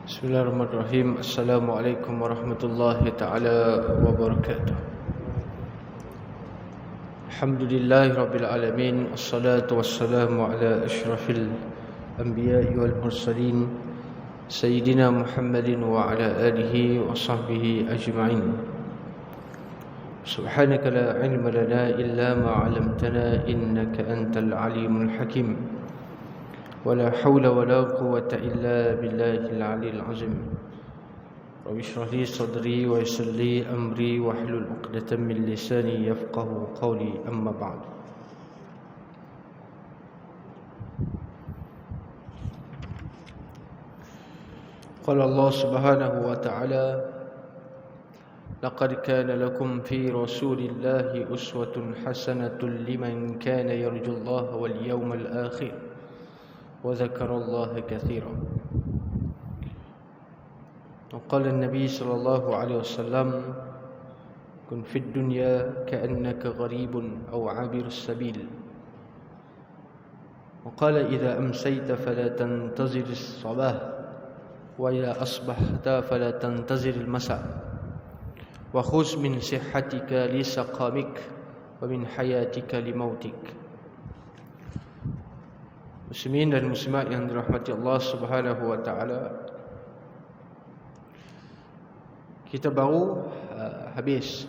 Bismillahirrahmanirrahim. Assalamualaikum warahmatullahi ta'ala wabarakatuh. Alhamdulillahi rabbil alamin. Assalatu wassalamu ala ashrafil anbiya'i wal mursalin Sayyidina Muhammadin wa ala alihi wa sahbihi ajma'in. Subhanaka la ilma lana illa ma 'allamtana innaka antal alimul hakim. ولا حول ولا قوة إلا بالله العلي العظيم. رب اشرح لي صدري ويسر لي أمري واحلل عقدة من لساني يفقهوا قولي أما بعد. قال الله سبحانه وتعالى: لقد كان لكم في رسول الله أسوة حسنة لمن كان يرجو الله واليوم الآخر وذكر الله كثيرا. وقال النبي صلى الله عليه وسلم: كن في الدنيا كأنك غريب أو عابر السبيل. وقال: إذا أمسيت فلا تنتظر الصباح وإذا أصبحت فلا تنتظر المساء وخذ من صحتك لسقامك ومن حياتك لموتك. Muslimin dan muslimat yang dirahmati Allah Subhanahu wa taala, kita baru habis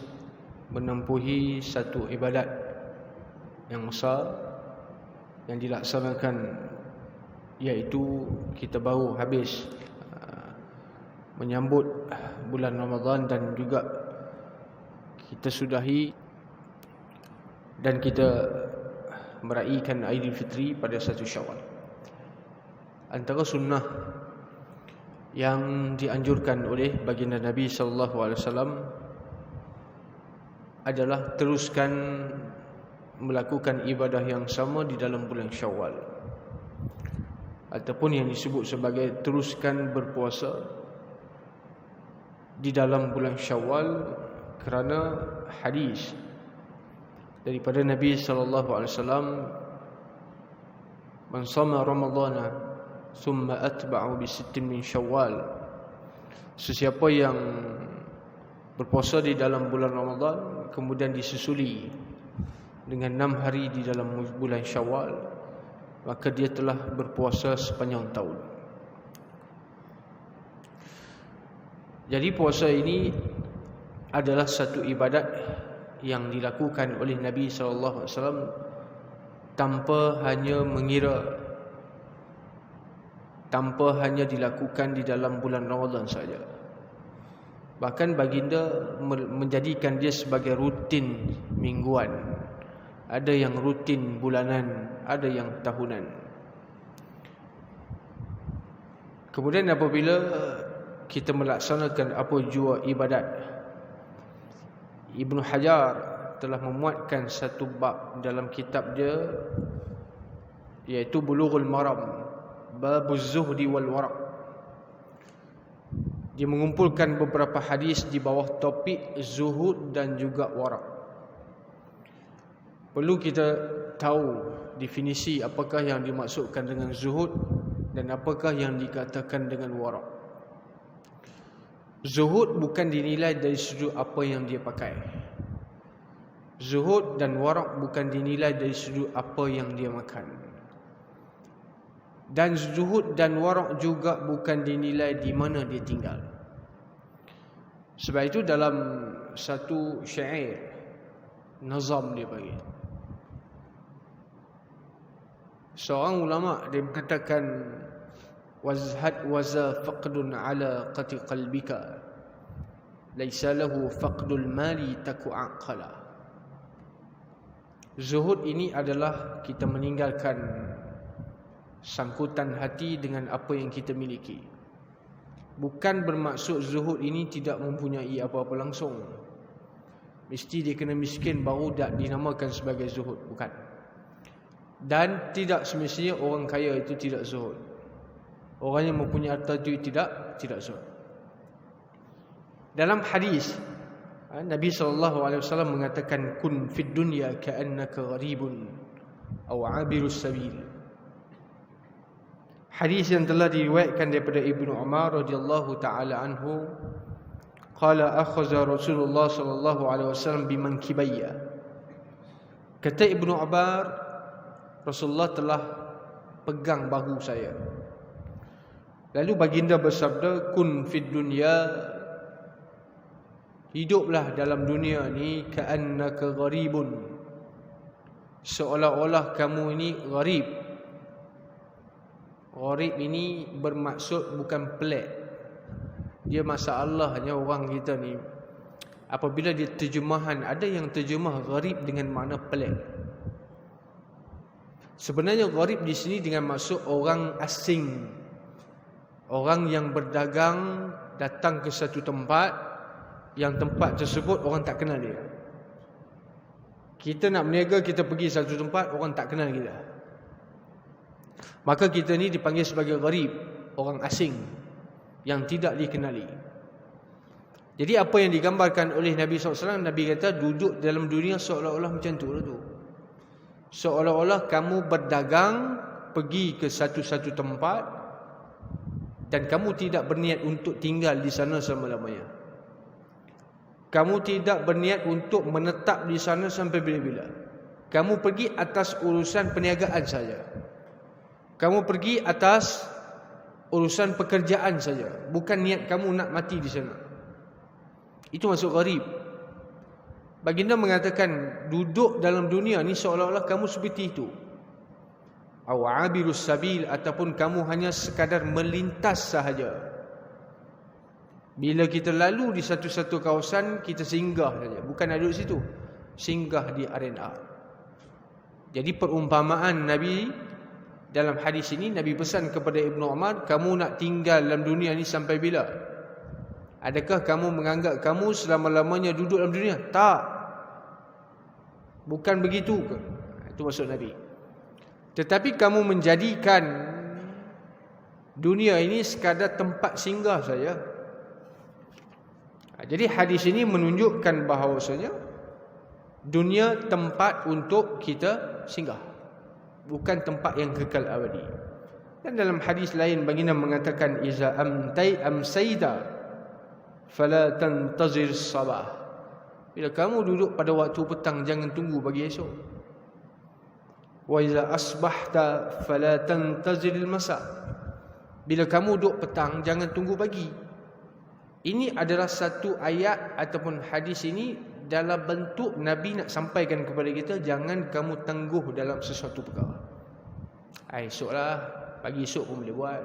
menempuhi satu ibadat yang besar yang dilaksanakan, iaitu kita baru habis menyambut bulan Ramadan dan juga kita sudahi dan kita meraihkan Aidilfitri pada 1 Syawal. Antara sunnah yang dianjurkan oleh baginda Nabi sallallahu alaihi wasallam adalah teruskan melakukan ibadah yang sama di dalam bulan Syawal, ataupun yang disebut sebagai teruskan berpuasa di dalam bulan Syawal, kerana hadis daripada Nabi sallallahu alaihi wasallam, man shama ramadhana thumma atba'u bi sittin min syawal, sesiapa yang berpuasa di dalam bulan Ramadan kemudian disusuli dengan 6 hari di dalam bulan Syawal, maka dia telah berpuasa sepanjang tahun. Jadi puasa ini adalah satu ibadat yang dilakukan oleh Nabi sallallahu alaihi wasallam tanpa hanya dilakukan di dalam bulan Ramadan saja. Bahkan baginda menjadikan dia sebagai rutin mingguan, ada yang rutin bulanan, ada yang tahunan. Kemudian apabila kita melaksanakan apa jua ibadat, Ibnu Hajar telah memuatkan satu bab dalam kitab dia, iaitu Bulughul Maram, Babuz Zuhdi wal Wara'. Dia mengumpulkan beberapa hadis di bawah topik zuhud dan juga wara'. Perlu kita tahu definisi apakah yang dimaksudkan dengan zuhud dan apakah yang dikatakan dengan wara'. Zuhud bukan dinilai dari sudut apa yang dia pakai. Zuhud dan wara' bukan dinilai dari sudut apa yang dia makan. Dan zuhud dan wara' juga bukan dinilai di mana dia tinggal. Sebab itu dalam satu syair nazam dia bagi, seorang ulama dia mengatakan, wazhad waza faqdun ala qati qalbika laisa lahu faqdul mali taku aqala. Zuhud ini adalah kita meninggalkan sangkutan hati dengan apa yang kita miliki. Bukan bermaksud zuhud ini tidak mempunyai apa-apa langsung, mesti dia kena miskin baru tak dinamakan sebagai zuhud, bukan. Dan tidak semestinya orang kaya itu tidak zuhud. Orang yang mempunyai harta duit tidak zuhud. Dalam hadis Nabi SAW mengatakan, kun fid dunya ka'annaka gharibun aw 'abirus sabil. Hadis yang telah diriwayatkan daripada Ibnu Umar radhiyallahu taala anhu, qala akhadha Rasulullah sallallahu alaihi wasallam bimankibayya. Kata Ibnu Umar, Rasulullah telah pegang bahu saya. Lalu baginda bersabda, kun fid dunya, hiduplah dalam dunia ni ka'annaka gharibun, seolah-olah kamu ini gharib. Gharib ini bermaksud bukan pelik. Dia masalahnya orang kita ni, apabila dia terjemahan, ada yang terjemah gharib dengan makna pelik. Sebenarnya gharib di sini dengan maksud orang asing. Orang yang berdagang datang ke satu tempat, yang tempat tersebut orang tak kenal dia. Kita nak berniaga, kita pergi satu tempat, orang tak kenal kita. Maka kita ni dipanggil sebagai gharib, orang asing yang tidak dikenali. Jadi apa yang digambarkan oleh Nabi SAW, Nabi kata duduk dalam dunia seolah-olah macam tu lah tu. Seolah-olah kamu berdagang, pergi ke satu-satu tempat, dan kamu tidak berniat untuk tinggal di sana selama-lamanya. Kamu tidak berniat untuk menetap di sana sampai bila-bila. Kamu pergi atas urusan perniagaan saja. Kamu pergi atas urusan pekerjaan saja. Bukan niat kamu nak mati di sana. Itu maksud gharib. Baginda mengatakan duduk dalam dunia ni seolah-olah kamu seperti itu. Aw abirus sabil, ataupun kamu hanya sekadar melintas sahaja. Bila kita lalu di satu-satu kawasan, kita singgah saja, bukan duduk situ. Singgah di arena. Jadi perumpamaan Nabi dalam hadis ini, Nabi pesan kepada Ibnu Umar, kamu nak tinggal dalam dunia ni sampai bila? Adakah kamu menganggap kamu selama-lamanya duduk dalam dunia? Tak. Bukan begitu ke? Itu maksud Nabi. Tetapi kamu menjadikan dunia ini sekadar tempat singgah saja. Jadi hadis ini menunjukkan bahawasanya dunia tempat untuk kita singgah, bukan tempat yang kekal abadi. Dan dalam hadis lain baginda mengatakan, iza amsayta fala tantazir sabah. Bila kamu duduk pada waktu petang, jangan tunggu pagi esok. Wa iza asbahta fala tantazir masa. Bila kamu duduk petang, jangan tunggu pagi. Ini adalah satu ayat ataupun hadis ini dalam bentuk Nabi nak sampaikan kepada kita, jangan kamu tangguh dalam sesuatu perkara. Esoklah, pagi esok pun boleh buat.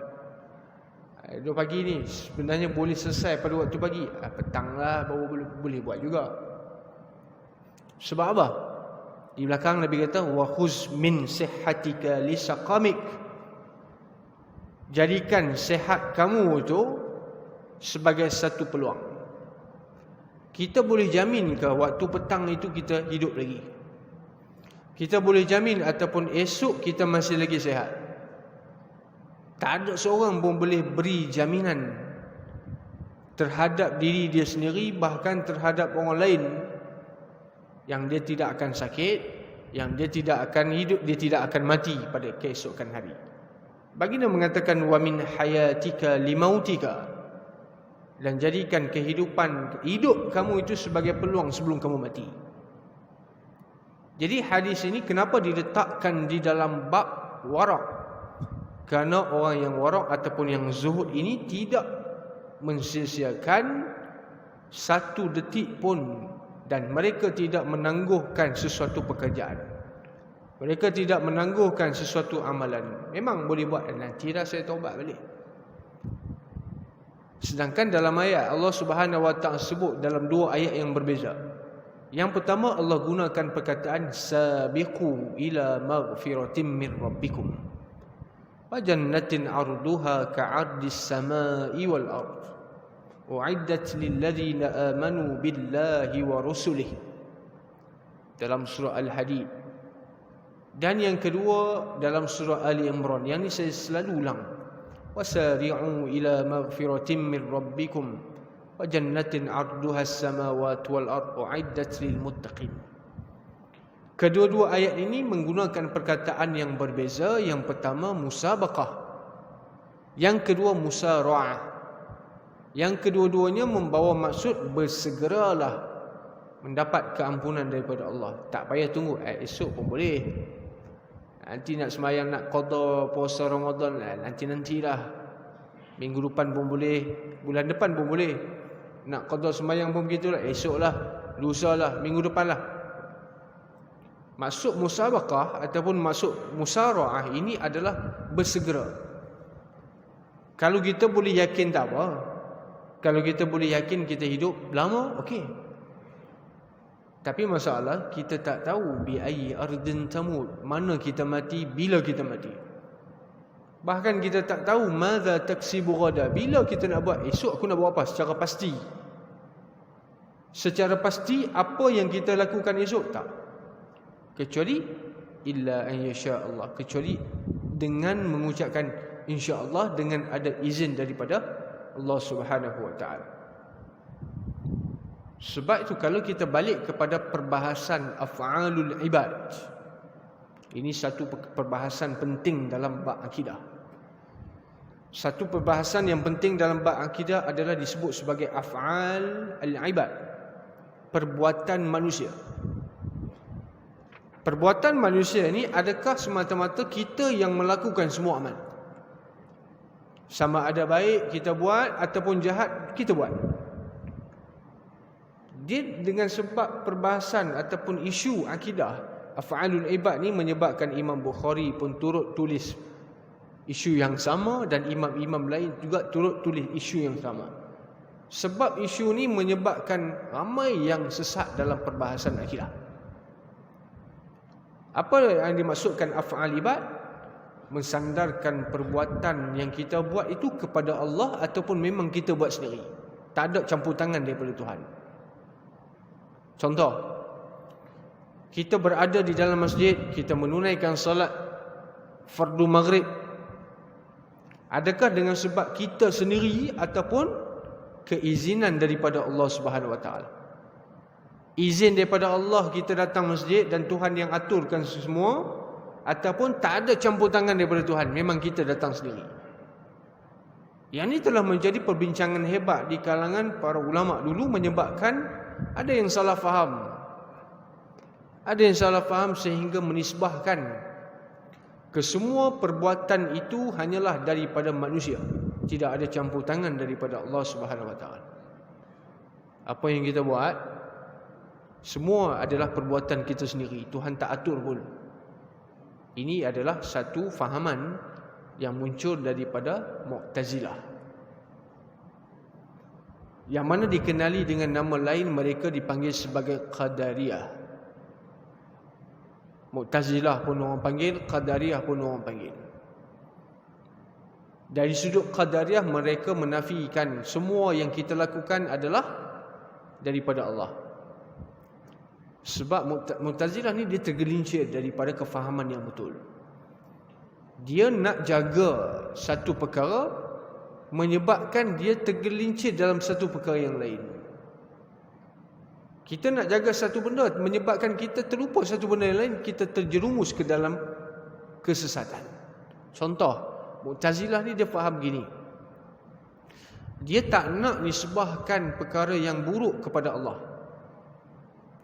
Dua pagi ni sebenarnya boleh selesai pada waktu pagi. Petanglah baru boleh buat juga. Sebab apa? Di belakang Nabi kata, wa khuz min sihhatika li saqamik. Jadikan sihat kamu itu sebagai satu peluang. Kita boleh jamin ke waktu petang itu kita hidup lagi? Kita boleh jamin ataupun esok kita masih lagi sihat? Tak ada seorang pun boleh beri jaminan terhadap diri dia sendiri, bahkan terhadap orang lain, yang dia tidak akan sakit, yang dia tidak akan hidup, dia tidak akan mati pada keesokan hari. Baginda mengatakan, wa min hayatika limautika, dan jadikan kehidupan hidup kamu itu sebagai peluang sebelum kamu mati. Jadi hadis ini kenapa diletakkan di dalam bab warak? Kerana orang yang warak ataupun yang zuhud ini tidak mensia-siakan satu detik pun, dan mereka tidak menangguhkan sesuatu pekerjaan. Mereka tidak menangguhkan sesuatu amalan. Memang boleh buat, nantilah saya taubat balik. Sedangkan dalam ayat Allah Subhanahu wa taala sebut dalam dua ayat yang berbeza. Yang pertama Allah gunakan perkataan sabiqu ila maghfiratin min rabbikum wa jannatin 'arduha ka'ardis samai wal ard u'iddat lil ladzina amanu billahi wa rusulihi, dalam surah Al-Hadid. Dan yang kedua dalam surah Ali Imran. Yang ini saya selalu ulang, wasari'u ila maghfiratin min rabbikum wa jannatin 'arduha as-samawati wal ardu 'iddat lil muttaqin. Kedua-dua ayat ini menggunakan perkataan yang berbeza. Yang pertama musabaqah, Yang kedua musara'ah. Yang kedua-duanya membawa maksud bersegeralah mendapat keampunan daripada Allah. Tak payah tunggu esok pun boleh. Nanti nak sembahyang, nak qada puasa Ramadan, nantilah. Minggu depan pun boleh, bulan depan pun boleh. Nak qada sembahyang pun begitulah, esoklah, lusalah, minggu depanlah. Maksud musabaqah ataupun maksud musara'ah ini adalah bersegera. Kalau kita boleh yakin tak apa. Kalau kita boleh yakin kita hidup lama, okey. Tapi masalah kita tak tahu bi ayyi ardin tamut, mana kita mati, bila kita mati. Bahkan kita tak tahu madza taksibu ghada, bila kita nak buat, esok aku nak buat apa secara pasti. Secara pasti apa yang kita lakukan esok tak. Kecuali illa an yasha Allah, kecuali dengan mengucapkan insya-Allah dengan ada izin daripada Allah Subhanahu wa taala. Sebab itu kalau kita balik kepada perbahasan af'alul ibad, ini satu perbahasan penting dalam bab akidah. Satu perbahasan yang penting dalam bab akidah adalah disebut sebagai af'al al-ibad, perbuatan manusia. Perbuatan manusia ini adakah semata-mata kita yang melakukan semua amal? Sama ada baik kita buat ataupun jahat kita buat. Dia dengan sebab perbahasan ataupun isu akidah af'alul ibad ni menyebabkan Imam Bukhari pun turut tulis isu yang sama dan imam-imam lain juga turut tulis isu yang sama. Sebab isu ni menyebabkan ramai yang sesat dalam perbahasan akidah. Apa yang dimaksudkan af'al ibad? Mensandarkan perbuatan yang kita buat itu kepada Allah ataupun memang kita buat sendiri. Tak ada campur tangan daripada Tuhan. Contoh, kita berada di dalam masjid, kita menunaikan salat fardu maghrib. Adakah dengan sebab kita sendiri ataupun keizinan daripada Allah Subhanahu wa taala? Izin daripada Allah kita datang masjid dan Tuhan yang aturkan semua, ataupun tak ada campur tangan daripada Tuhan, memang kita datang sendiri. Yang ini telah menjadi perbincangan hebat di kalangan para ulama dulu, menyebabkan ada yang salah faham. Ada yang salah faham sehingga menisbahkan kesemua perbuatan itu hanyalah daripada manusia, tidak ada campur tangan daripada Allah Subhanahu wa taala. Apa yang kita buat semua adalah perbuatan kita sendiri, Tuhan tak atur pun. Ini adalah satu fahaman yang muncul daripada Mu'tazilah, yang mana dikenali dengan nama lain mereka dipanggil sebagai Qadariyah. Mu'tazilah pun orang panggil, Qadariyah pun orang panggil. Dari sudut Qadariyah, mereka menafikan semua yang kita lakukan adalah daripada Allah. Sebab Mu'tazilah ni dia tergelincir daripada kefahaman yang betul. Dia nak jaga satu perkara, menyebabkan dia tergelincir dalam satu perkara yang lain. Kita nak jaga satu benda, menyebabkan kita terlupa satu benda yang lain, kita terjerumus ke dalam kesesatan. Contoh, Mu'tazilah ni dia faham gini. Dia tak nak nisbahkan perkara yang buruk kepada Allah.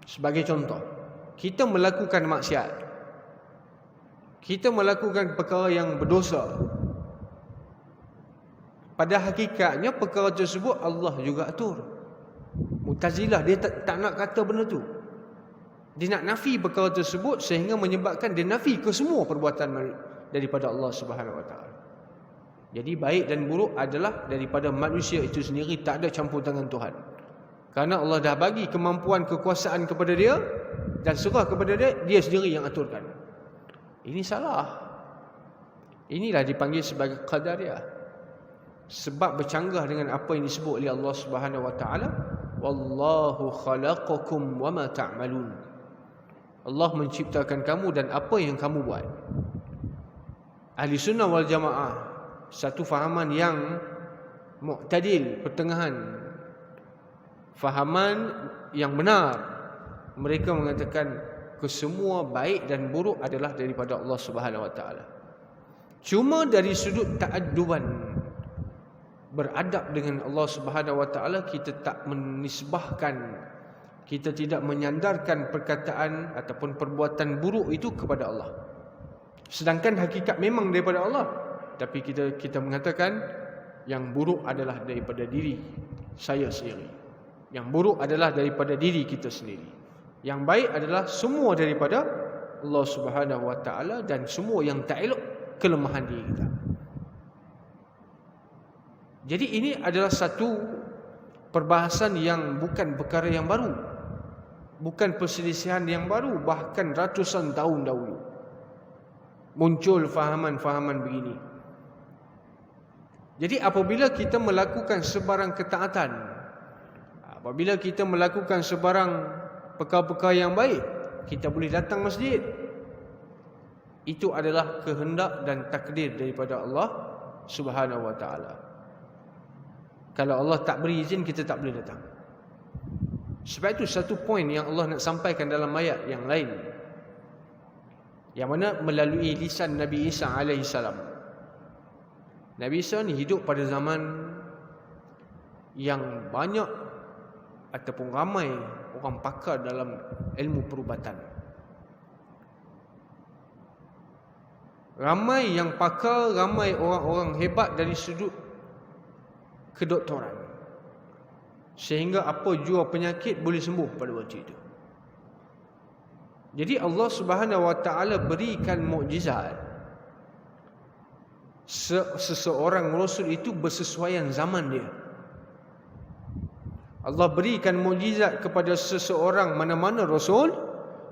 Sebagai contoh, kita melakukan maksiat, kita melakukan perkara yang berdosa. Pada hakikatnya perkara tersebut Allah juga atur. Mu'tazilah dia tak nak kata benda tu. Dia nak nafi perkara tersebut sehingga menyebabkan dia nafi ke semua perbuatan daripada Allah Subhanahu wa taala. Jadi baik dan buruk adalah daripada manusia itu sendiri, tak ada campur tangan Tuhan. Kerana Allah dah bagi kemampuan, kekuasaan kepada dia dan serah kepada dia, dia sendiri yang aturkan. Ini salah. Inilah dipanggil sebagai Qadariyah. Sebab bercanggah dengan apa yang disebut oleh Allah Subhanahu wa taala, wallahu khalaqakum wama ta'malun. Allah menciptakan kamu dan apa yang kamu buat. Ahli sunnah wal jamaah, satu fahaman yang mu'tadil, pertengahan, fahaman yang benar. Mereka mengatakan kesemua baik dan buruk adalah daripada Allah Subhanahu wa taala. Cuma dari sudut ta'adduban, beradab dengan Allah Subhanahu Wa Taala, kita tak menisbahkan, kita tidak menyandarkan perkataan ataupun perbuatan buruk itu kepada Allah. Sedangkan hakikat memang daripada Allah, tapi kita mengatakan yang buruk adalah daripada diri saya sendiri. Yang buruk adalah daripada diri kita sendiri. Yang baik adalah semua daripada Allah Subhanahu Wa Taala, dan semua yang tak elok kelemahan diri kita. Jadi ini adalah satu perbahasan yang bukan perkara yang baru, bukan perselisihan yang baru. Bahkan ratusan tahun dahulu muncul fahaman-fahaman begini. Jadi apabila kita melakukan sebarang ketaatan, apabila kita melakukan sebarang perkara-perkara yang baik, kita boleh datang masjid. Itu adalah kehendak dan takdir daripada Allah Subhanahu Wa Taala. Kalau Allah tak beri izin, kita tak boleh datang. Sebab itu satu poin yang Allah nak sampaikan dalam ayat yang lain, yang mana melalui lisan Nabi Isa AS. Nabi Isa ni hidup pada zaman yang banyak ataupun ramai orang pakar dalam ilmu perubatan. Ramai yang pakar, ramai orang-orang hebat dari sudut kedoktoran, sehingga apa jua penyakit boleh sembuh pada waktu itu. Jadi Allah Subhanahu Wa Taala berikan mukjizat. Seseorang rasul itu bersesuaian zaman dia. Allah berikan mukjizat kepada seseorang mana-mana rasul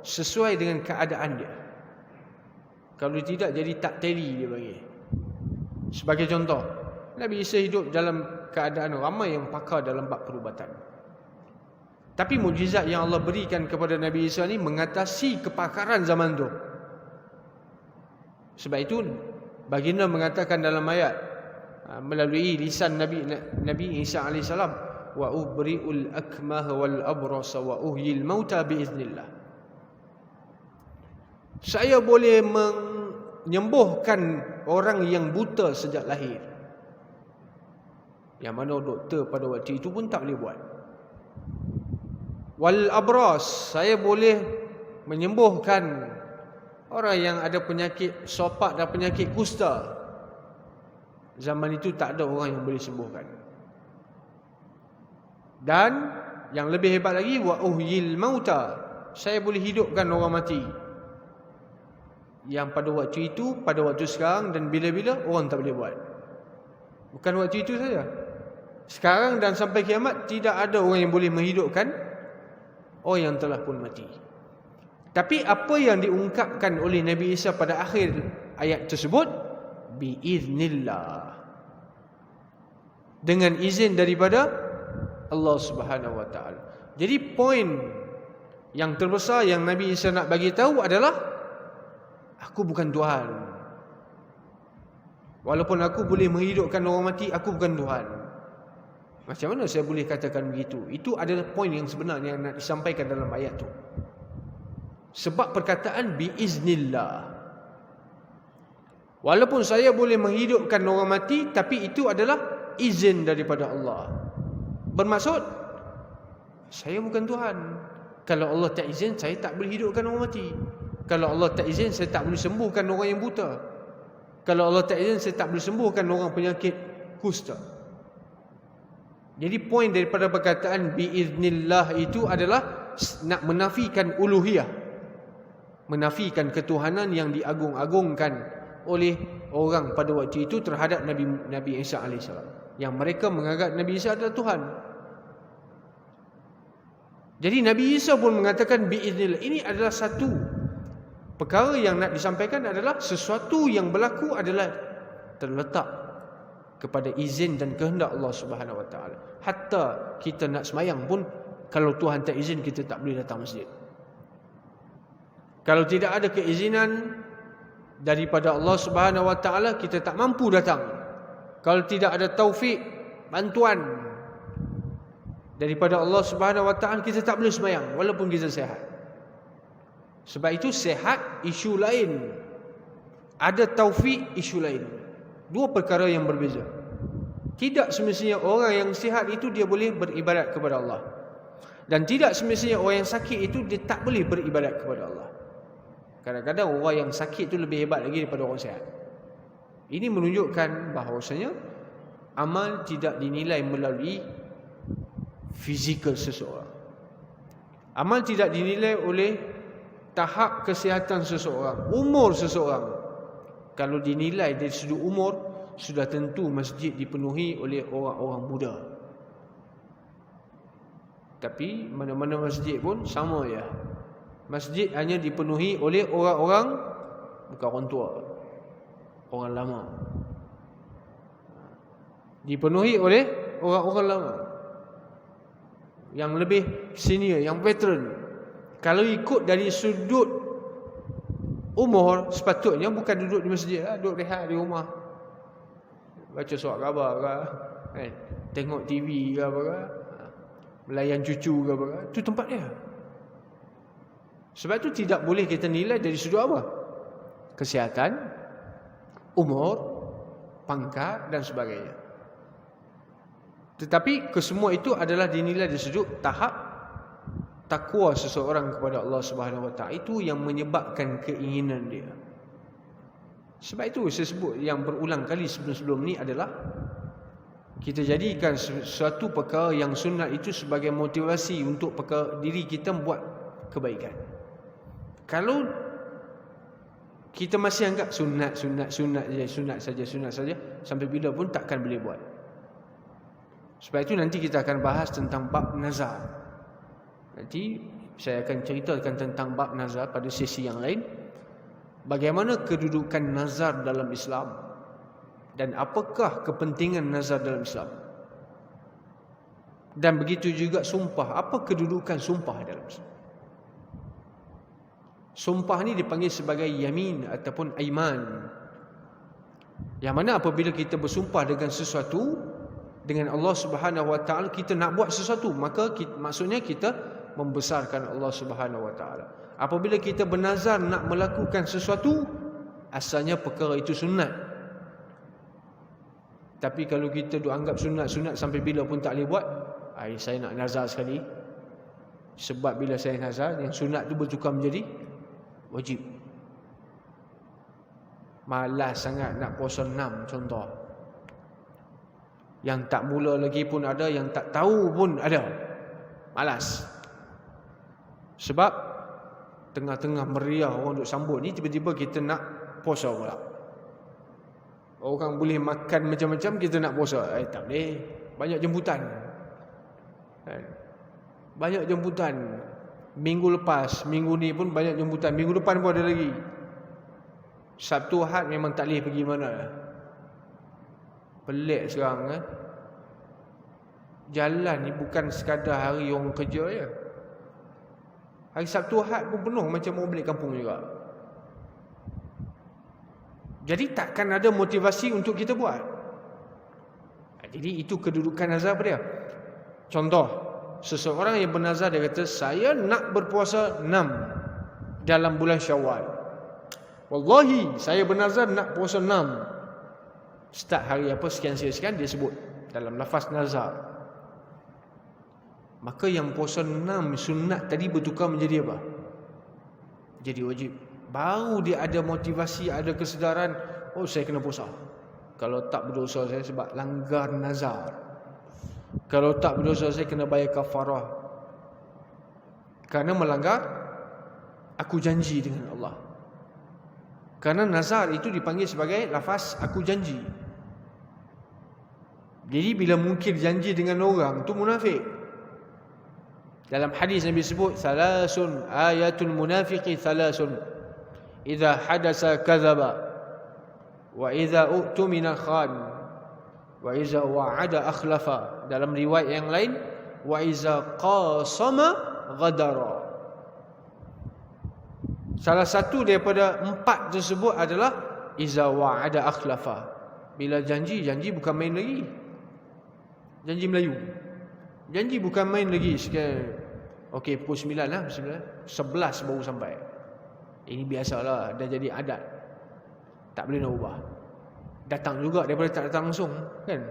sesuai dengan keadaan dia. Kalau tidak jadi tak teli dia bagi. Sebagai contoh, Nabi Isa hidup dalam keadaan ramai yang pakar dalam bab perubatan. Tapi mukjizat yang Allah berikan kepada Nabi Isa ni mengatasi kepakaran zaman tu. Sebab itu baginda mengatakan dalam ayat melalui lisan Nabi Isa AS, wa ubri'ul akmaha wal abrasa wa uhyil mauta biiznillah. Saya boleh menyembuhkan orang yang buta sejak lahir. Yang mana doktor pada waktu itu pun tak boleh buat. Wal abras, saya boleh menyembuhkan orang yang ada penyakit sopak dan penyakit kusta. Zaman itu tak ada orang yang boleh sembuhkan. Dan yang lebih hebat lagi, wa uhyil mauta, saya boleh hidupkan orang mati. Yang pada waktu itu, pada waktu sekarang dan bila-bila orang tak boleh buat. Bukan waktu itu saja, sekarang dan sampai kiamat tidak ada orang yang boleh menghidupkan orang yang telah pun mati. Tapi apa yang diungkapkan oleh Nabi Isa pada akhir ayat tersebut, biiznillah, dengan izin daripada Allah Subhanahu Wa Taala. Jadi poin yang terbesar yang Nabi Isa nak bagi tahu adalah, aku bukan Tuhan. Walaupun aku boleh menghidupkan orang mati, aku bukan Tuhan. Macam mana saya boleh katakan begitu? Itu adalah poin yang sebenarnya yang nak disampaikan dalam ayat tu. Sebab perkataan biiznillah, walaupun saya boleh menghidupkan orang mati, tapi itu adalah izin daripada Allah. Bermaksud, saya bukan Tuhan. Kalau Allah tak izin, saya tak boleh hidupkan orang mati. Kalau Allah tak izin, saya tak boleh sembuhkan orang yang buta. Kalau Allah tak izin, saya tak boleh sembuhkan orang penyakit kusta. Jadi poin daripada perkataan biiznillah itu adalah nak menafikan uluhiyah, menafikan ketuhanan yang diagung-agungkan oleh orang pada waktu itu terhadap Nabi Isa AS, yang mereka menganggap Nabi Isa adalah Tuhan. Jadi Nabi Isa pun mengatakan biiznillah. Ini adalah satu perkara yang nak disampaikan, adalah sesuatu yang berlaku adalah terletak kepada izin dan kehendak Allah Subhanahu Wa Taala. Hatta kita nak semayang pun, kalau Tuhan tak izin, kita tak boleh datang masjid. Kalau tidak ada keizinan daripada Allah Subhanahu Wa Taala, kita tak mampu datang. Kalau tidak ada taufik, bantuan daripada Allah Subhanahu Wa Taala, kita tak boleh semayang walaupun kita sihat. Sebab itu sihat isu lain, ada taufik isu lain. Dua perkara yang berbeza. Tidak semestinya orang yang sihat itu dia boleh beribadat kepada Allah. Dan tidak semestinya orang yang sakit itu dia tak boleh beribadat kepada Allah. Kadang-kadang orang yang sakit itu lebih hebat lagi daripada orang sihat. Ini menunjukkan bahawasanya amal tidak dinilai melalui fizikal seseorang. Amal tidak dinilai oleh tahap kesihatan seseorang, umur seseorang. Kalau dinilai dari sudut umur, sudah tentu masjid dipenuhi oleh orang-orang muda. Tapi mana-mana masjid pun sama ya. Masjid hanya dipenuhi oleh orang-orang, bukan orang tua, orang lama. Dipenuhi oleh orang-orang lama, yang lebih senior, yang veteran. Kalau ikut dari sudut umur, sepatutnya bukan duduk di masjid, duduk rehat di rumah, baca surat khabar ke, tengok TV ke apa ke, melayan cucu ke apa ke. Itu tempat dia. Sebab itu tidak boleh kita nilai dari sudut apa? Kesihatan, umur, pangkat dan sebagainya. Tetapi kesemua itu adalah dinilai dari sudut tahap takwa seseorang kepada Allah Subhanahu Wa Taala. Itu yang menyebabkan keinginan dia. Sebab itu saya sebut yang berulang kali sebelum-sebelum ni adalah kita jadikan suatu perkara yang sunat itu sebagai motivasi untuk perkara diri kita buat kebaikan. Kalau kita masih anggap sunat saja sampai bila pun takkan boleh buat. Sebab itu nanti kita akan bahas tentang bab nazar. Nanti saya akan ceritakan tentang bab nazar pada sesi yang lain. Bagaimana kedudukan nazar dalam Islam dan apakah kepentingan nazar dalam Islam. Dan begitu juga sumpah. Apa kedudukan sumpah dalam Islam? Sumpah ni dipanggil sebagai yamin ataupun aiman. Yang mana apabila kita bersumpah dengan sesuatu, dengan Allah Subhanahu Wa Taala, kita nak buat sesuatu, maka maksudnya kita membesarkan Allah Subhanahu Wa Taala. Apabila kita bernazar nak melakukan sesuatu, asalnya perkara itu sunat. Tapi kalau kita duk anggap sunat sampai bila pun tak boleh buat, saya nak nazar sekali. Sebab bila saya nazar, yang sunat tu bertukar menjadi wajib. Malas sangat nak puasa 6 contoh. Yang tak mula lagi pun ada, yang tak tahu pun ada. Malas. Sebab tengah-tengah meriah orang duk sambut ni, tiba-tiba kita nak puasa pula. Orang boleh makan macam-macam, kita nak puasa. Tak boleh. Banyak jemputan. Banyak jemputan. Minggu lepas, minggu ni pun banyak jemputan. Minggu depan pun ada lagi. Sabtu Ahad memang tak boleh pergi mana. Pelik sekarang Jalan ni bukan sekadar hari orang kerja je. Hari Sabtu Ahad pun penuh macam orang balik kampung juga. Jadi takkan ada motivasi untuk kita buat. Jadi itu kedudukan nazar apa dia? Contoh, seseorang yang bernazar, dia kata, saya nak berpuasa 6 dalam bulan Syawal. Wallahi, saya bernazar nak puasa 6. Start hari apa, sekian-sekian, dia sebut dalam lafaz nazar. Maka yang puasa 6 sunat tadi bertukar menjadi apa? Jadi wajib. Baru dia ada motivasi, ada kesedaran, oh saya kena puasa. Kalau tak berdosa saya sebab langgar nazar. Kalau tak berdosa saya kena bayar kafarah. Kerana melanggar aku janji dengan Allah. Kerana nazar itu dipanggil sebagai lafaz aku janji. Jadi bila mungkir janji dengan orang, itu munafik. Dalam hadis Nabi sebut, "Thalasun ayatul munafiqi thalasun. Idza hadasa kadzaba, wa idza u'tumina khan, wa idza wa'ada akhlafa." Dalam riwayat yang lain, wa idza qasama ghadara. Salah satu daripada 4 tersebut adalah idza wa'ada akhlafa. Bila janji bukan main lagi. Janji Melayu. Janji bukan main lagi. Okey, pukul 9 lah, 11 baru sampai. Ini biasalah, dah jadi adat. Tak boleh nak ubah. Datang juga daripada tak datang langsung, kan?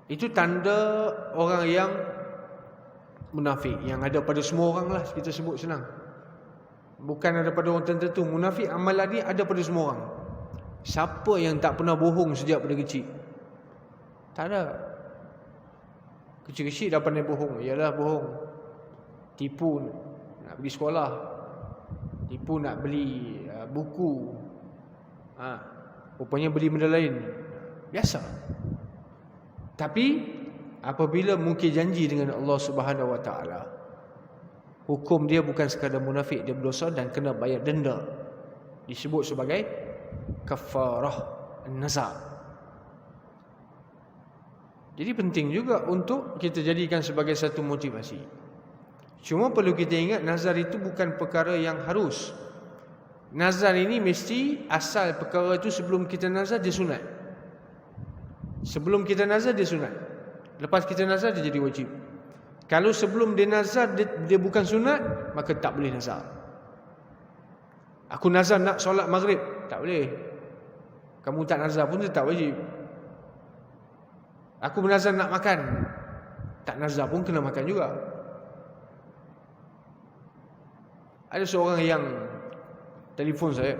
Itu tanda orang yang munafik, yang ada pada semua orang lah, kita sebut senang. Bukan ada pada orang tertentu. Munafik amalan ni ada pada semua orang. Siapa yang tak pernah bohong sejak pada kecil? Tak ada. Kecil-kecil dah pandai bohong. Yalah bohong. Tipu nak pergi sekolah. Tipu nak beli buku. Rupanya beli benda lain. Biasa. Tapi apabila mungkir janji dengan Allah Subhanahu Wa Taala, hukum dia bukan sekadar munafik, dia berdosa dan kena bayar denda. Disebut sebagai kafarah an-nazar. Jadi penting juga untuk kita jadikan sebagai satu motivasi. Cuma perlu kita ingat, nazar itu bukan perkara yang harus. Nazar ini mesti asal perkara itu sebelum kita nazar dia sunat. Sebelum kita nazar dia sunat. Lepas kita nazar dia jadi wajib. Kalau sebelum dia nazar dia bukan sunat, maka tak boleh nazar. Aku nazar nak solat maghrib, tak boleh. Kamu tak nazar pun dia tak wajib. Aku bernazar nak makan, tak nazar pun kena makan juga. Ada seorang yang telefon saya.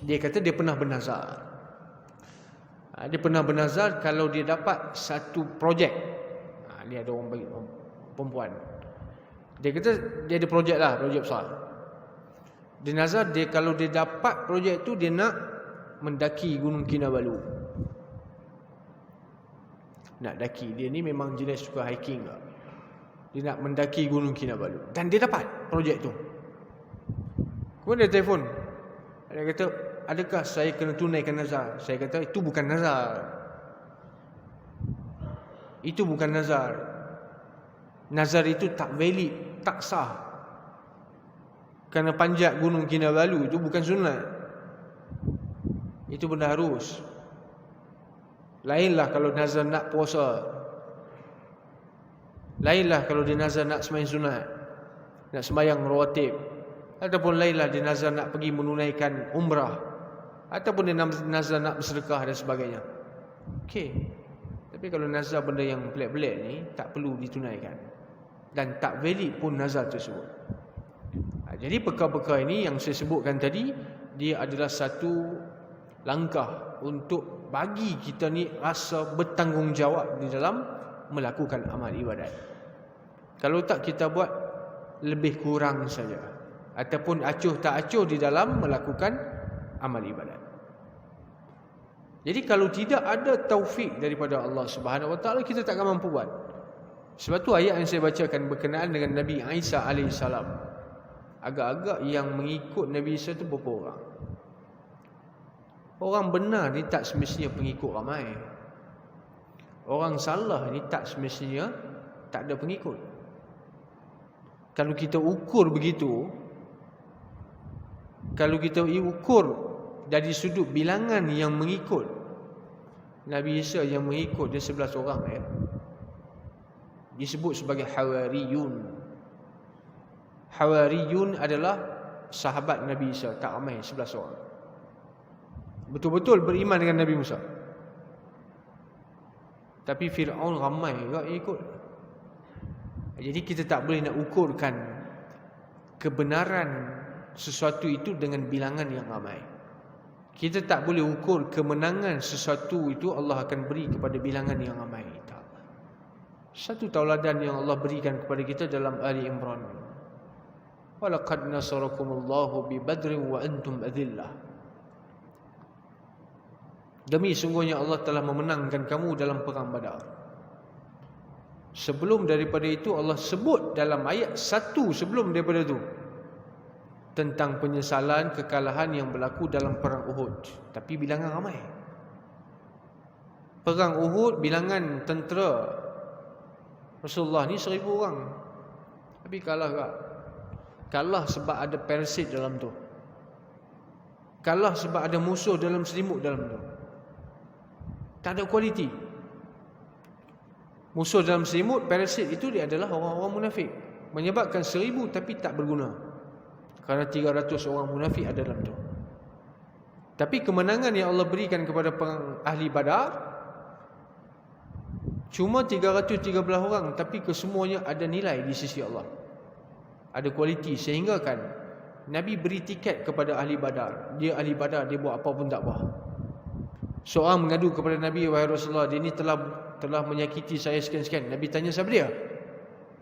Dia kata dia pernah bernazar. Dia pernah bernazar kalau dia dapat satu projek. Dia ada orang bagi perempuan. Dia kata dia ada projek lah, projek besar. Dia nazar dia kalau dia dapat projek tu dia nak mendaki Gunung Kinabalu. Nak daki. Dia ni memang jenis suka hiking lah. Dia nak mendaki Gunung Kinabalu. Dan dia dapat projek tu. Kemudian dia telefon. Dia kata, adakah saya kena tunaikan nazar? Saya kata, itu bukan nazar. Itu bukan nazar. Nazar itu tak valid, tak sah. Kerana panjat Gunung Kinabalu itu bukan sunat. Itu benda harus. Lainlah kalau nazar nak puasa. Lainlah kalau dia nazar nak sembahyang sunat, nak sembahyang rawatib. Ataupun lainlah dia nazar nak pergi menunaikan umrah. Ataupun dia nazar nak bersedekah dan sebagainya. Okey. Tapi kalau nazar benda yang pelik-pelik ni, tak perlu ditunaikan. Dan tak valid pun nazar tersebut. Jadi perkara-perkara ini yang saya sebutkan tadi, dia adalah satu langkah untuk bagi kita ni rasa bertanggungjawab di dalam melakukan amal ibadat. Kalau tak kita buat lebih kurang saja, ataupun acuh tak acuh di dalam melakukan amal ibadat. Jadi kalau tidak ada taufik daripada Allah Subhanahu Wa Taala, kita takkan mampu buat. Sebab tu ayat yang saya bacakan berkenaan dengan Nabi Isa alaihissalam, agak-agak yang mengikut Nabi Isa itu berapa orang? Orang benar ni tak semestinya pengikut ramai. Orang salah ni tak semestinya tak ada pengikut. Kalau kita ukur begitu, kalau kita ukur dari sudut bilangan yang mengikut, Nabi Isa yang mengikut dia 11 orang ya. Disebut sebagai Hawariyun. Hawariyun adalah sahabat Nabi Isa, tak ramai, 11 orang. Betul-betul beriman dengan Nabi Musa. Tapi Fir'aun ramai juga ikut. Jadi kita tak boleh nak ukurkan kebenaran sesuatu itu dengan bilangan yang ramai. Kita tak boleh ukur kemenangan sesuatu itu Allah akan beri kepada bilangan yang ramai. Tak. Satu tauladan yang Allah berikan kepada kita dalam Ali Imran. Walaqad nasarakumullahu bi Badrin wa antum adillah. Demi sungguhnya Allah telah memenangkan kamu dalam perang Badar. Sebelum daripada itu Allah sebut dalam ayat satu sebelum daripada itu tentang penyesalan kekalahan yang berlaku dalam perang Uhud. Tapi bilangan ramai. Perang Uhud bilangan tentera Rasulullah ni 1000 orang. Tapi kalah tak? Kalah sebab ada parasit dalam tu. Kalah sebab ada musuh dalam selimut dalam tu. Tak ada kualiti. Musuh dalam selimut, parasit itu dia adalah orang-orang munafik. Menyebabkan 1000 tapi tak berguna. Kerana 300 orang munafik ada dalam tu. Tapi kemenangan yang Allah berikan kepada ahli Badar Cuma 313 orang, tapi kesemuanya ada nilai di sisi Allah. Ada kualiti, sehingga kan Nabi beri tiket kepada ahli Badar. Dia ahli Badar, dia buat apa pun tak apa. Seorang mengadu kepada Nabi, wahai Rasulullah, dia ni telah menyakiti saya sekian-sekian. Nabi tanya siapa dia?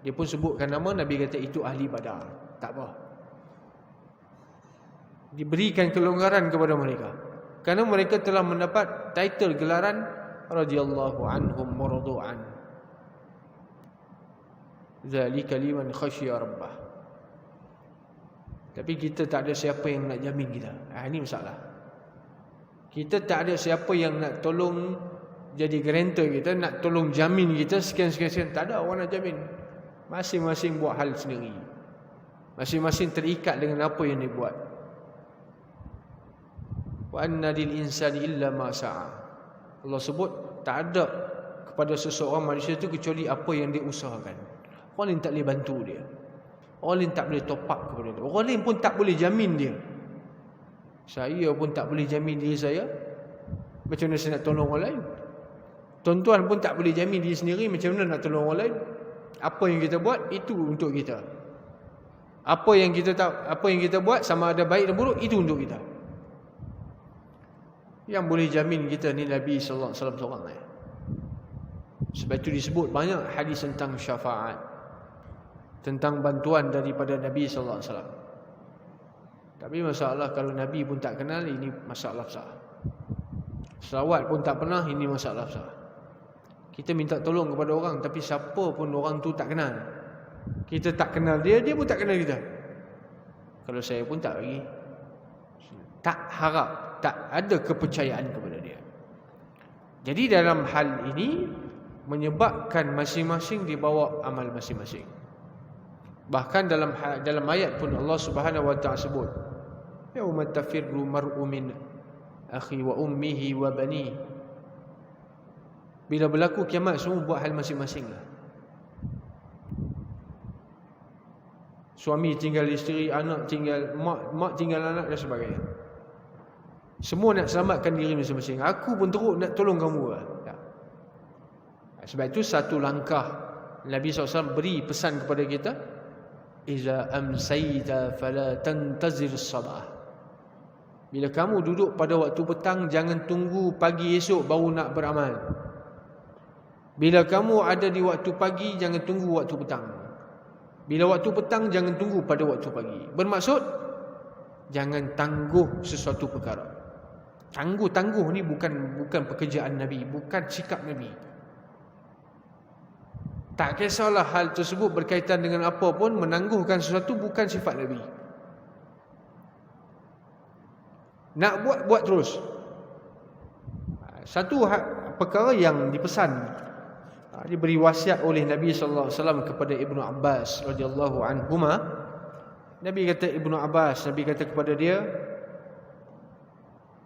Dia pun sebutkan nama. Nabi kata itu ahli Badar. Tak apa, diberikan kelonggaran kepada mereka, kerana mereka telah mendapat title gelaran radhiyallahu anhum wa radu an. Zalika liman khasyiya rabbah. Tapi kita tak ada siapa yang nak jamin kita. Ini masalah. Kita tak ada siapa yang nak tolong jadi guarantor kita, nak tolong jamin kita sekian-sekian. Tak ada orang nak jamin. Masing-masing buat hal sendiri. Masing-masing terikat dengan apa yang dia buat. Wa anna lil insani illa ma sa'a. Allah sebut tak ada kepada seseorang manusia itu kecuali apa yang dia usahakan. Orang lain tak boleh bantu dia. Orang lain tak boleh top up kepada dia. Orang lain pun tak boleh jamin dia. Saya pun tak boleh jamin diri saya. Macam mana saya nak tolong orang lain? Tuan-tuan pun tak boleh jamin diri sendiri. Macam mana nak tolong orang lain? Apa yang kita buat, itu untuk kita. Apa yang kita buat, sama ada baik dan buruk, itu untuk kita. Yang boleh jamin kita ni Nabi sallallahu alaihi wasallam seorang. Sebab itu disebut banyak hadis tentang syafaat, tentang bantuan daripada Nabi sallallahu alaihi wasallam. Tapi masalah kalau Nabi pun tak kenal, ini masalah besar. Selawat pun tak pernah, ini masalah besar. Kita minta tolong kepada orang, tapi siapa pun orang tu tak kenal. Kita tak kenal dia, dia pun tak kenal kita. Kalau saya pun tak bagi. Tak harap, tak ada kepercayaan kepada dia. Jadi dalam hal ini menyebabkan masing-masing dibawa amal masing-masing. Bahkan dalam ayat pun Allah Subhanahu wa taala sebut, yauma tafirru mar'u min akhi wa ummihi wa bani. Bila berlaku kiamat, semua buat hal masing-masing lah. Suami tinggal isteri, anak tinggal mak tinggal anak dan sebagainya. Semua nak selamatkan diri masing-masing. Aku pun teruk nak tolong kamu lah. Tak. Sebab itu satu langkah Nabi SAW beri pesan kepada kita, iza amsayta fala tantazir as-sabah. Bila kamu duduk pada waktu petang, jangan tunggu pagi esok baru nak beramal. Bila kamu ada di waktu pagi, jangan tunggu waktu petang. Bila waktu petang, jangan tunggu pada waktu pagi. Bermaksud, jangan tangguh sesuatu perkara. Tangguh ni bukan pekerjaan Nabi, bukan sikap Nabi. Tak kisahlah hal tersebut berkaitan dengan apa pun, menangguhkan sesuatu bukan sifat Nabi. Nak buat terus. Satu perkara yang dipesan, diberi wasiat oleh Nabi sallallahu alaihi wasallam kepada Ibnu Abbas radhiyallahu anhuma. Nabi kata kepada dia,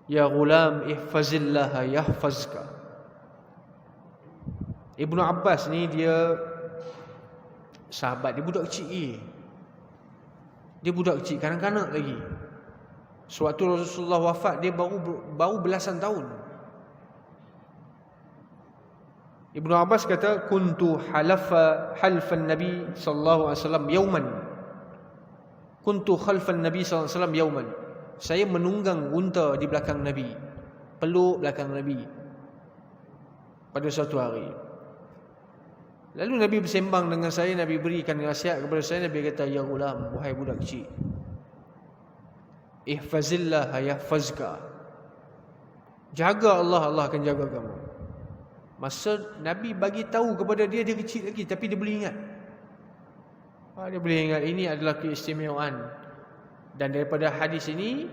ya ghulam ihfazillah yahfazka. Ibnu Abbas ni dia sahabat, dia budak kecil. Dia budak kecil, kanak-kanak lagi. Sewaktu Rasulullah wafat, dia baru belasan tahun. Ibnu Abbas kata, kuntu halfan Nabi sallallahu alaihi wasallam yauman. Kuntu khalfan Nabi sallallahu alaihi wasallam yauman. Saya menunggang unta di belakang Nabi, peluk belakang Nabi pada suatu hari. Lalu Nabi bersembang dengan saya, Nabi berikan nasihat kepada saya. Nabi kata, ya ghulam, wahai budak kecil, ihfazillah yahfazka. Jaga Allah, Allah akan jaga kamu. Masa Nabi bagi tahu kepada dia, dia kecil lagi, tapi dia boleh ingat. Dia boleh ingat. Ini adalah keistimewaan. Dan daripada hadis ini,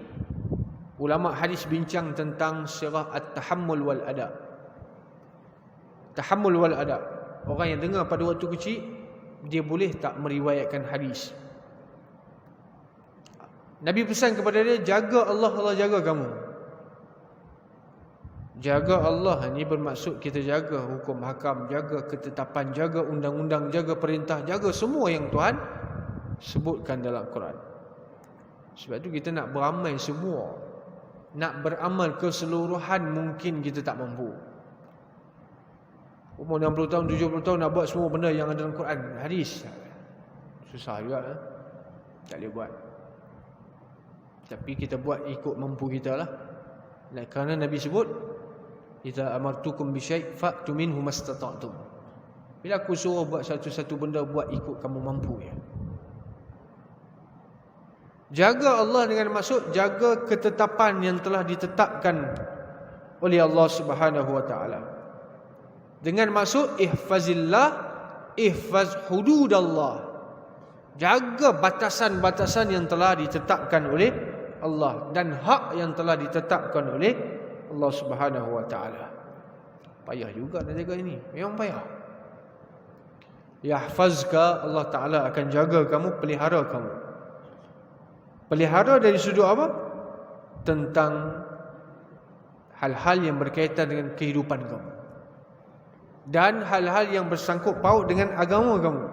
ulama hadis bincang tentang sirah at-tahammul wal adab. Tahammul wal adab. Orang yang dengar pada waktu kecil, dia boleh tak meriwayatkan hadis. Nabi pesan kepada dia, jaga Allah, Allah jaga kamu. Jaga Allah ni bermaksud kita jaga hukum hakam, jaga ketetapan, jaga undang-undang, jaga perintah, jaga semua yang Tuhan sebutkan dalam Quran. Sebab tu kita nak beramal semua. Nak beramal keseluruhan mungkin kita tak mampu. Umur 60 tahun, 70 tahun nak buat semua benda yang ada dalam Quran, hadis. Susah juga. Tak boleh buat. Tapi kita buat ikut mampu kita lah. Dan kerana Nabi sebut, "Idza amartukum bi syai' fa'tu minhu mastata'tum." Bila aku suruh buat satu-satu benda, buat ikut kamu mampu ya. Jaga Allah dengan maksud jaga ketetapan yang telah ditetapkan oleh Allah Subhanahu wa taala. Dengan maksud ihfazillah, ihfaz hududallah. Jaga batasan-batasan yang telah ditetapkan oleh Allah dan hak yang telah ditetapkan oleh Allah Subhanahu wa taala. Payah juga nak jaga ini. Memang payah. Yahfazka, Allah taala akan jaga kamu, pelihara kamu. Pelihara dari sudut apa? Tentang hal-hal yang berkaitan dengan kehidupan kamu. Dan hal-hal yang bersangkut paut dengan agama kamu.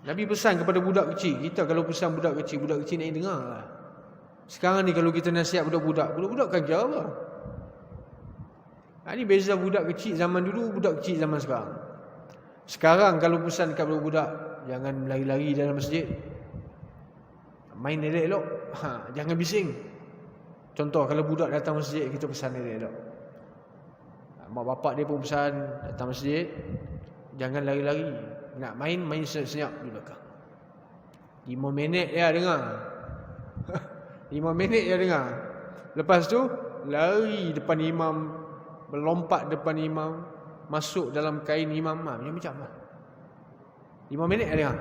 Nabi pesan kepada budak kecil. Kita kalau pesan budak kecil nak dengar lah. Sekarang ni kalau kita nasihat budak-budak kan jawab lah. Ini beza budak kecil zaman dulu, budak kecil zaman sekarang. Sekarang kalau pesan kepada budak, jangan lari-lari dalam masjid. Main elok-elok. Jangan bising. Contoh kalau budak datang masjid, kita pesan elok-elok. Mak bapak dia pun pesan datang masjid, jangan lari-lari. Nak main senyap di belakang. 5 minit dia dengar. 5 minit dia dengar. Lepas tu lari depan imam, melompat depan imam, masuk dalam kain imam. Macam-macam lah. 5 minit dia dengar.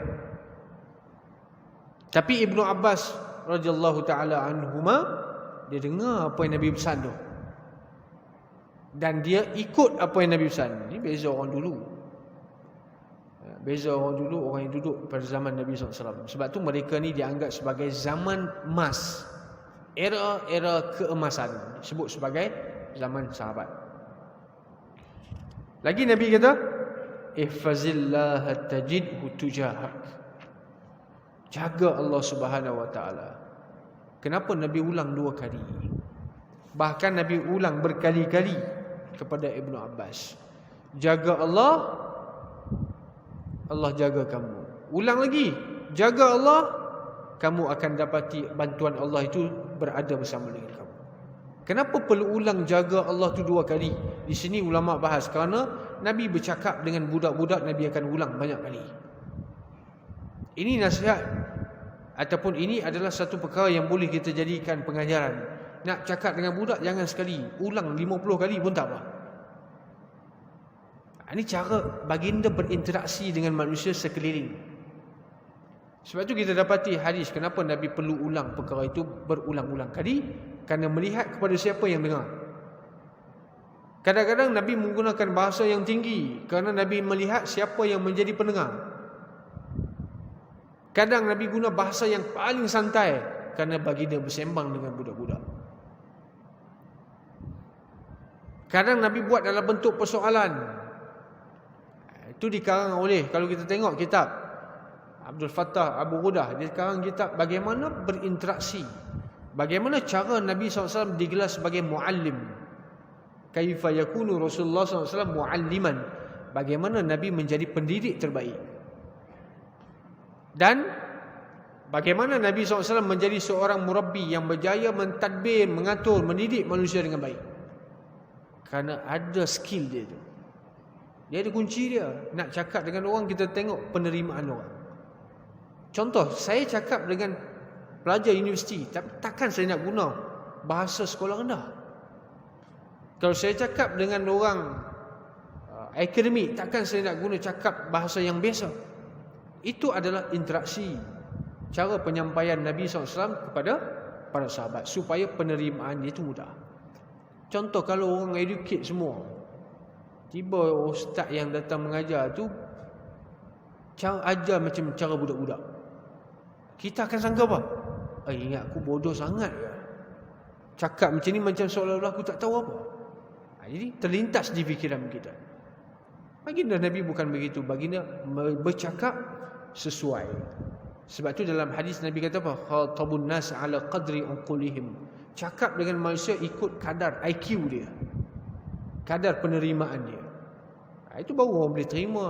Tapi Ibnu Abbas radhiyallahu taala anhuma, dia dengar apa yang Nabi pesan tu. Dan dia ikut apa yang Nabi pesan. Ini beza orang dulu. Beza orang dulu, orang yang duduk pada zaman Nabi SAW. Sebab tu mereka ni dianggap sebagai zaman emas. Era keemasan. Disebut sebagai zaman sahabat. Lagi Nabi kata, ihfazillah tajidhu tujahak. Jaga Allah Subhanahu wa taala. Kenapa Nabi ulang 2 kali? Bahkan Nabi ulang berkali-kali kepada Ibnu Abbas. Jaga Allah, Allah jaga kamu. Ulang lagi, jaga Allah, kamu akan dapati bantuan Allah itu berada bersama dengan kamu. Kenapa perlu ulang jaga Allah tu 2 kali? Di sini ulama bahas kerana Nabi bercakap dengan budak-budak, Nabi akan ulang banyak kali. Ini nasihat ataupun ini adalah satu perkara yang boleh kita jadikan pengajaran. Nak cakap dengan budak jangan sekali, ulang 50 kali pun tak apa. Ini cara baginda berinteraksi dengan manusia sekeliling. Sebab tu kita dapati hadis kenapa Nabi perlu ulang perkara itu berulang-ulang kali, kerana melihat kepada siapa yang dengar. Kadang-kadang Nabi menggunakan bahasa yang tinggi kerana Nabi melihat siapa yang menjadi pendengar. Kadang Nabi guna bahasa yang paling santai kerana baginda bersembang dengan budak-budak. Kadang Nabi buat dalam bentuk persoalan. Itu dikarang oleh, kalau kita tengok kitab Abdul Fattah Abu Ghudah, dia karang kitab bagaimana berinteraksi, bagaimana cara Nabi SAW digelar sebagai muallim. Kaifa yakunu Rasulullah SAW mualliman, bagaimana Nabi menjadi pendidik terbaik. Dan bagaimana Nabi SAW menjadi seorang murabbi yang berjaya mentadbir, mengatur, mendidik manusia dengan baik. Kerana ada skill dia tu. Dia ada kunci dia. Nak cakap dengan orang, kita tengok penerimaan orang. Contoh, saya cakap dengan pelajar universiti, tapi takkan saya nak guna bahasa sekolah rendah. Kalau saya cakap dengan orang akademik, takkan saya nak guna cakap bahasa yang biasa. Itu adalah interaksi, cara penyampaian Nabi SAW kepada para sahabat supaya penerimaan dia itu mudah. Contoh kalau orang educate semua, tiba ustaz yang datang mengajar tu cara ajar macam cara budak-budak, kita akan sangka apa? Ingat aku bodoh sangat ke? Cakap macam ni macam seolah-olah aku tak tahu apa. Jadi terlintas di fikiran kita. Baginda Nabi bukan begitu. Baginda bercakap sesuai. Sebab tu dalam hadis Nabi kata apa? Khatabun nas ala qadri uqulihim. Cakap dengan manusia ikut kadar IQ dia, kadar penerimaan dia. Itu baru orang boleh terima.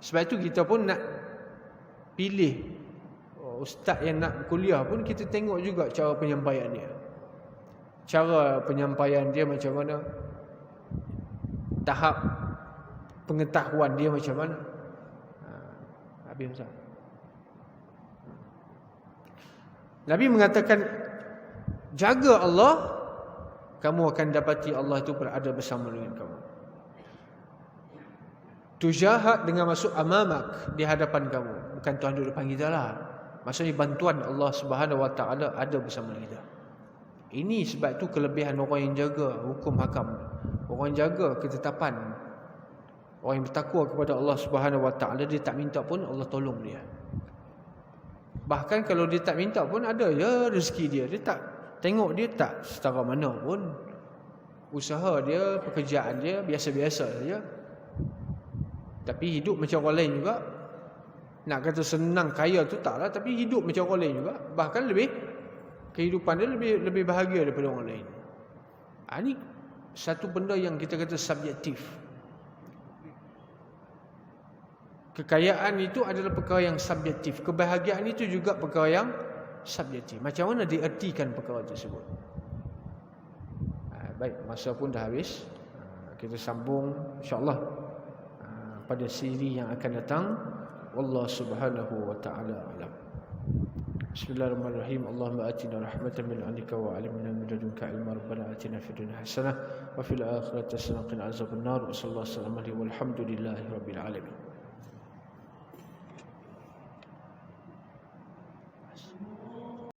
Sebab itu kita pun nak pilih ustaz yang nak kuliah pun, kita tengok juga cara penyampaian dia. Cara penyampaian dia macam mana, tahap pengetahuan dia macam mana. Habis Ustaz. Nabi mengatakan, jaga Allah, kamu akan dapati Allah itu berada bersama dengan kamu. Tujahad dengan masuk amamak, di hadapan kamu. Bukan Tuhan duduk depan kita lah. Maksudnya bantuan Allah Subhanahu Wa Taala ada bersama kita. Ini sebab tu kelebihan orang yang jaga hukum hakam. Orang yang jaga ketetapan. Orang yang bertakwa kepada Allah Subhanahu Wa Taala, dia tak minta pun Allah tolong dia. Bahkan kalau dia tak minta pun ada je rezeki dia. Dia tak tengok, dia tak setara mana pun. Usaha dia, pekerjaan dia biasa-biasa saja. Tapi hidup macam orang lain juga. Nak kata senang kaya tu taklah, tapi hidup macam orang lain juga. Bahkan kehidupan dia lebih bahagia daripada orang lain. Ini satu benda yang kita kata subjektif. Kekayaan itu adalah perkara yang subjektif. Kebahagiaan itu juga perkara yang subjektif. Macam mana diertikan perkara tersebut? Baik, masa pun dah habis. Kita sambung insya-Allah pada siri yang akan datang. Wallahu subhanahu wa ta'ala alam. Bismillahirrahmanirrahim. Allahumma atina rahmatan min 'indika wa 'alimna min ladunka ilma. Rabbana atina fid dunya hasanah wa fil akhirati hasanah wa qina azabannar. Sallallahu alaihi wa sallam. Walhamdulillahi rabbil alamin.